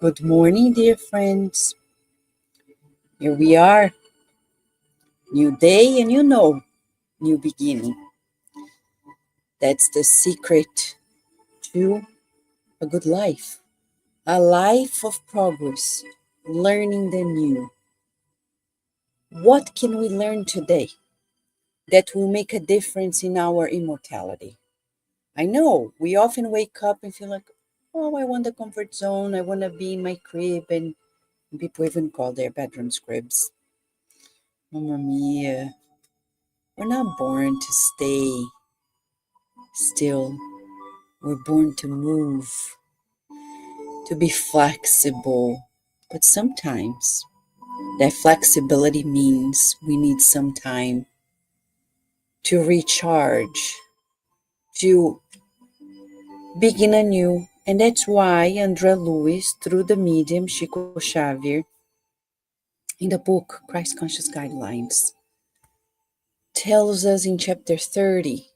Good morning, dear friends. Here we are. New day, and new beginning. That's the secret to a good life. A life of progress, learning the new. What can we learn today that will make a difference in our immortality? I know we often wake up and feel like, oh, I want the comfort zone. I want to be in my crib. And people even call their bedrooms cribs. Mamma mia. We're not born to stay still. We're born to move, to be flexible. But sometimes that flexibility means we need some time to recharge, to begin anew. And that's why Luiz, through the medium Chico Xavier, in the book Christ Conscious Guidelines, tells us in chapter 30,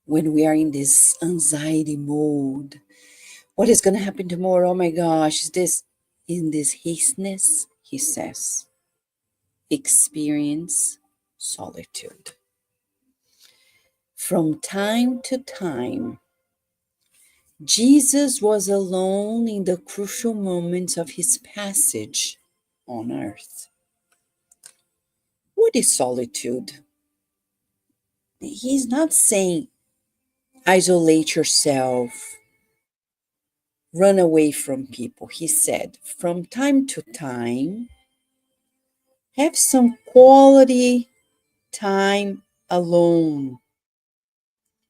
when we are in this anxiety mode, what is going to happen tomorrow? Oh my gosh, is this in this hasteness? He says, experience solitude. From time to time, Jesus was alone in the crucial moments of his passage on earth. What is solitude? He's not saying isolate yourself, run away from people. He said, from time to time, have some quality time alone,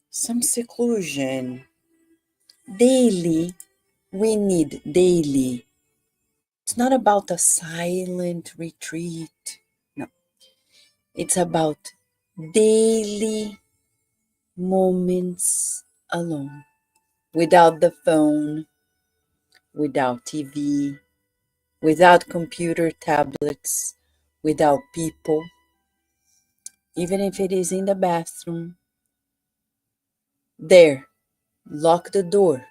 some seclusion. Daily, we need daily. It's not about a silent retreat. No, it's about daily moments alone, without the phone, without TV, without computer tablets, without people, even if it is in the bathroom. There, lock the door,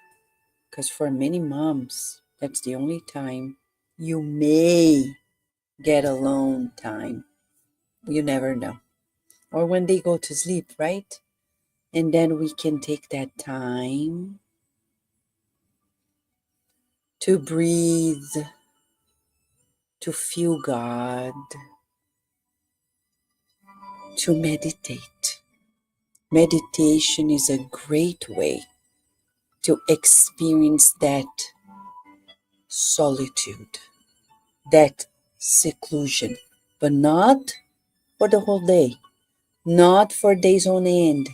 because for many moms, that's the only time you may get alone time. You never know. Or when they go to sleep, right? And then we can take that time to breathe, to feel God, to meditate. Meditation is a great way to experience that solitude, that seclusion, but not for the whole day, not for days on end.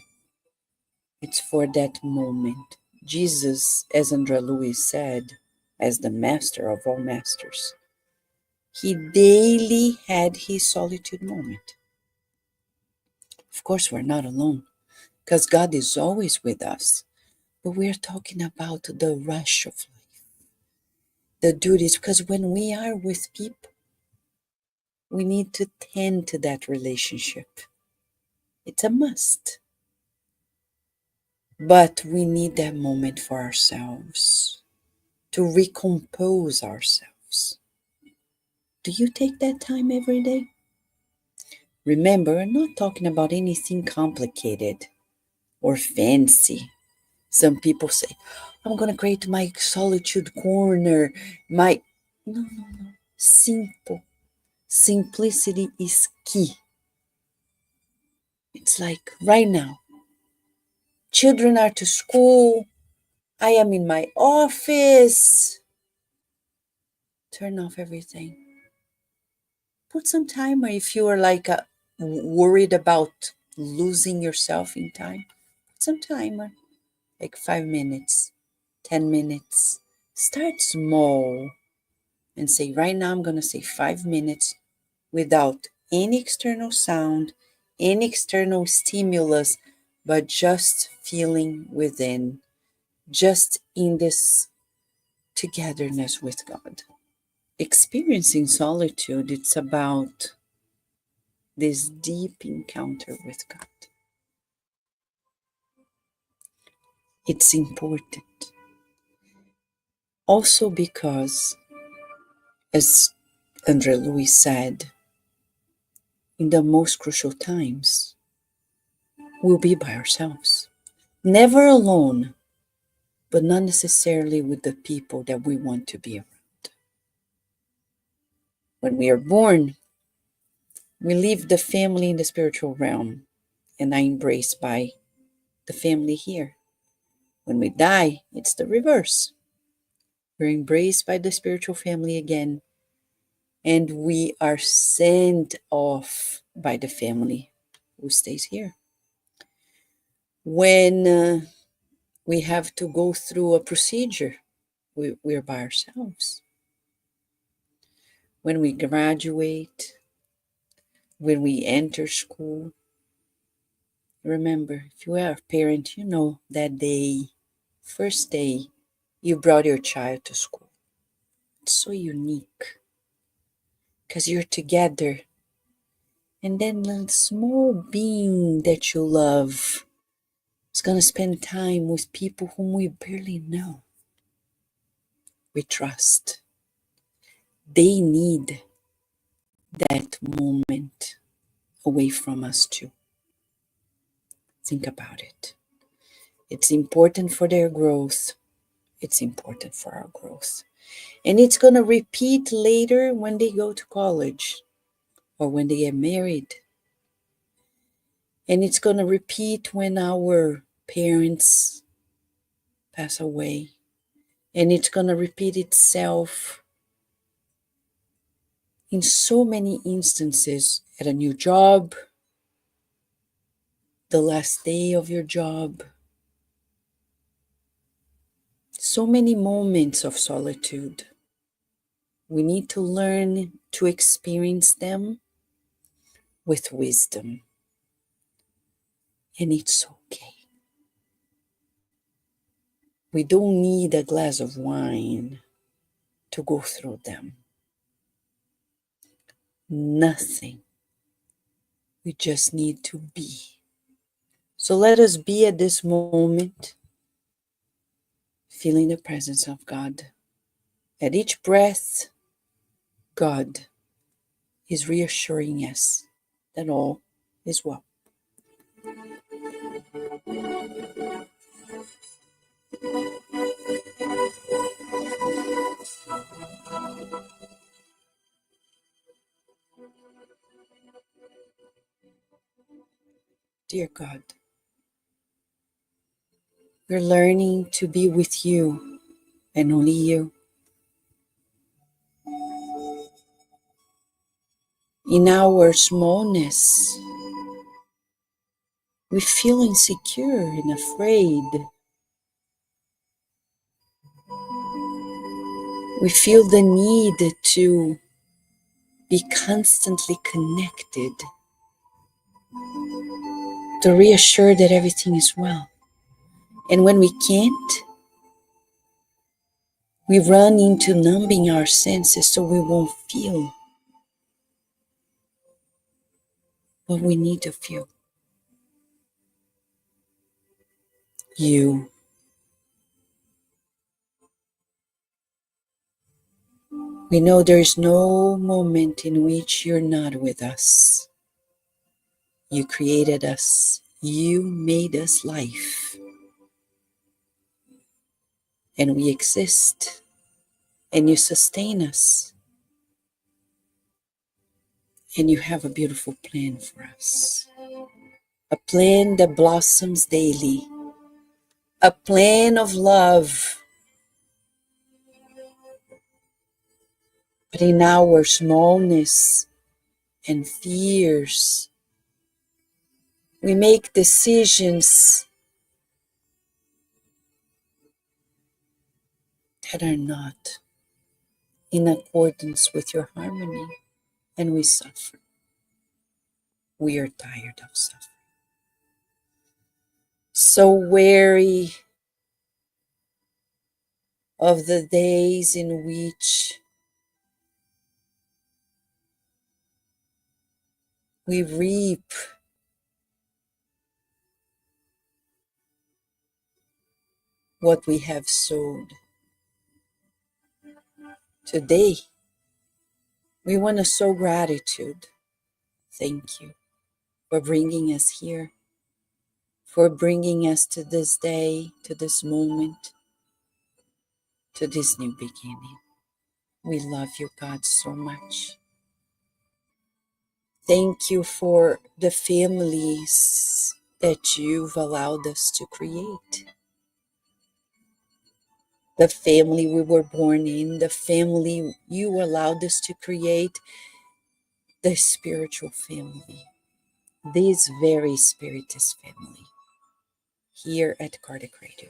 It's for that moment. Jesus, as Luiz said, as the master of all masters, he daily had his solitude moment. Of course, we're not alone because God is always with us. But we're talking about the rush of life, the duties, because when we are with people, we need to tend to that relationship. It's a must. But we need that moment for ourselves to recompose ourselves. Do you take that time every day? Remember, I'm not talking about anything complicated or fancy. Some people say, I'm going to create my solitude corner, my. No, no, no. Simple. Simplicity is key. It's like right now, children are to school. I am in my office. Turn off everything. Put some timer if you are like worried about losing yourself in time. Put some timer, like 5 minutes, 10 minutes. Start small. and say, right now I'm going to say 5 minutes without any external sound, any external stimulus, but just feeling within, just in this togetherness with God. Experiencing solitude, it's about this deep encounter with God. It's important. Also because, as Luiz said, in the most crucial times, we'll be by ourselves. Never alone, but not necessarily with the people that we want to be around. When we are born, we leave the family in the spiritual realm and are embraced by the family here. When we die, it's the reverse. We're embraced by the spiritual family again, and we are sent off by the family who stays here. When we have to go through a procedure, we're by ourselves. When we graduate, when we enter school, remember, if you are a parent, you know that day, first day, you brought your child to school. It's so unique because you're together. And then the small being that you love is going to spend time with people whom we barely know. We trust. They need that moment away from us too. Think about it. It's important for their growth. It's important for our growth. And it's going to repeat later when they go to college or when they get married. And it's going to repeat when our parents pass away. And it's going to repeat itself in so many instances at a new job, the last day of your job. So many moments of solitude. We need to learn to experience them with wisdom. And it's okay. We don't need a glass of wine to go through them. Nothing. We just need to be. So let us be at this moment, feeling the presence of God. At each breath, God is reassuring us that all is well. Dear God, we're learning to be with you and only you. In our smallness, we feel insecure and afraid. We feel the need to be constantly connected, to reassure that everything is well. And when we can't, we run into numbing our senses so we won't feel what we need to feel. You. We know there is no moment in which you're not with us. You created us. You made us life. And we exist. And you sustain us. And you have a beautiful plan for us. A plan that blossoms daily. A plan of love. But in our smallness and fears, we make decisions that are not in accordance with your harmony, and we suffer. We are tired of suffering. So weary of the days in which we reap what we have sowed. Today, we want to sow gratitude. Thank you for bringing us here, for bringing us to this day, to this moment, to this new beginning. We love you, God, so much. Thank you for the families that you've allowed us to create. The family we were born in, the family you allowed us to create, the spiritual family, this very spiritist family here at Cardiac Radio,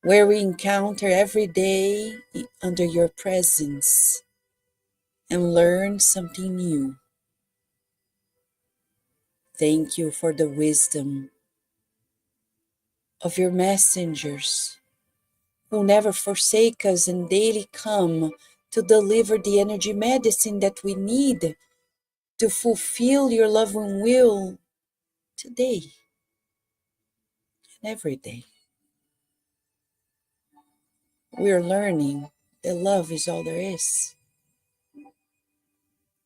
where we encounter every day under your presence and learn something new. Thank you for the wisdom of your messengers who never forsake us and daily come to deliver the energy medicine that we need to fulfill your loving will today and every day. We're learning that love is all there is.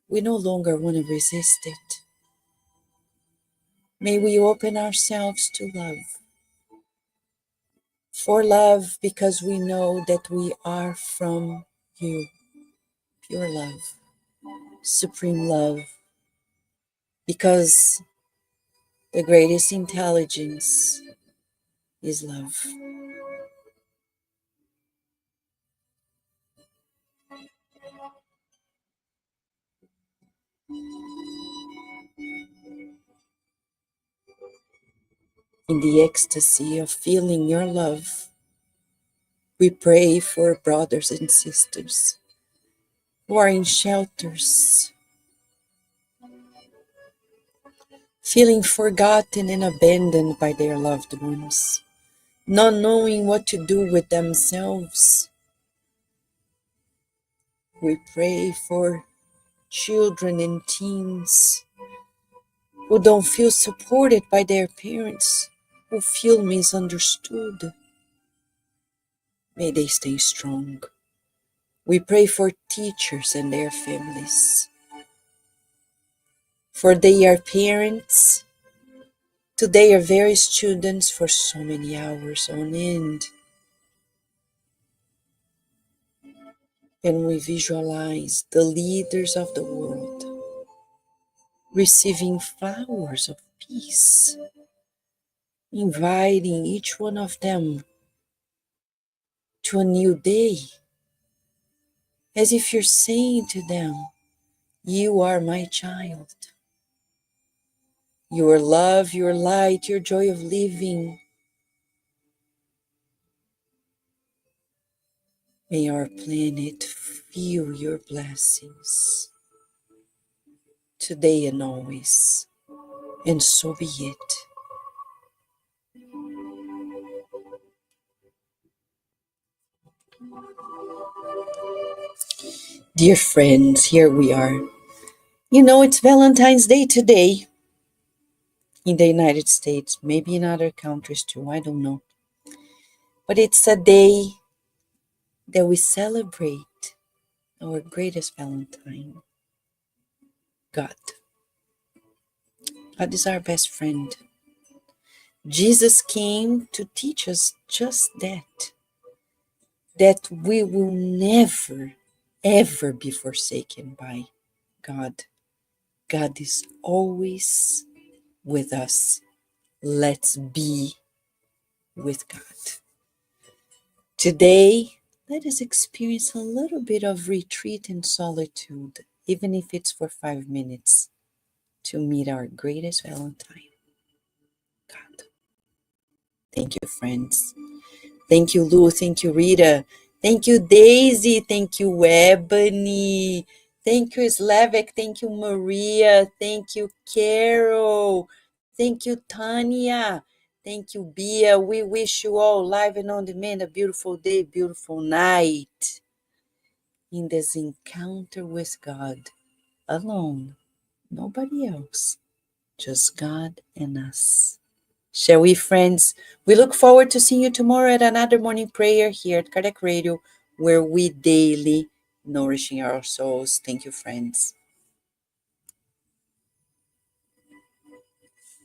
We no longer want to resist it. May we open ourselves to love. For love, because we know that we are from you. Pure love, supreme love, because the greatest intelligence is love. In the ecstasy of feeling your love, we pray for brothers and sisters who are in shelters, feeling forgotten and abandoned by their loved ones, not knowing what to do with themselves. We pray for children and teens who don't feel supported by their parents, who feel misunderstood. May they stay strong. We pray for teachers and their families, for they are parents, today are very students for so many hours on end. And we visualize the leaders of the world receiving flowers of peace, inviting each one of them to a new day, as if you're saying to them, you are my child. Your love, your light, your joy of living. May our planet feel your blessings today and always, and so be it. Dear friends, here we are. You know, it's Valentine's Day today in the United States, maybe in other countries too, I don't know. But it's a day that we celebrate our greatest Valentine, God. God is our best friend. Jesus came to teach us just that we will never, ever be forsaken by God. God is always with us. Let's be with God. Today, let us experience a little bit of retreat and solitude, even if it's for 5 minutes, to meet our greatest Valentine, God. Thank you, friends. Thank you, Lou. Thank you, Rita. Thank you, Daisy. Thank you, Ebony. Thank you, Slavik. Thank you, Maria. Thank you, Carol. Thank you, Tanya. Thank you, Bia. We wish you all live and on demand a beautiful day, beautiful night in this encounter with God alone. Nobody else, just God and us. Shall we, friends? We look forward to seeing you tomorrow at another morning prayer here at Kardec Radio, where we daily nourishing our souls. Thank you, friends.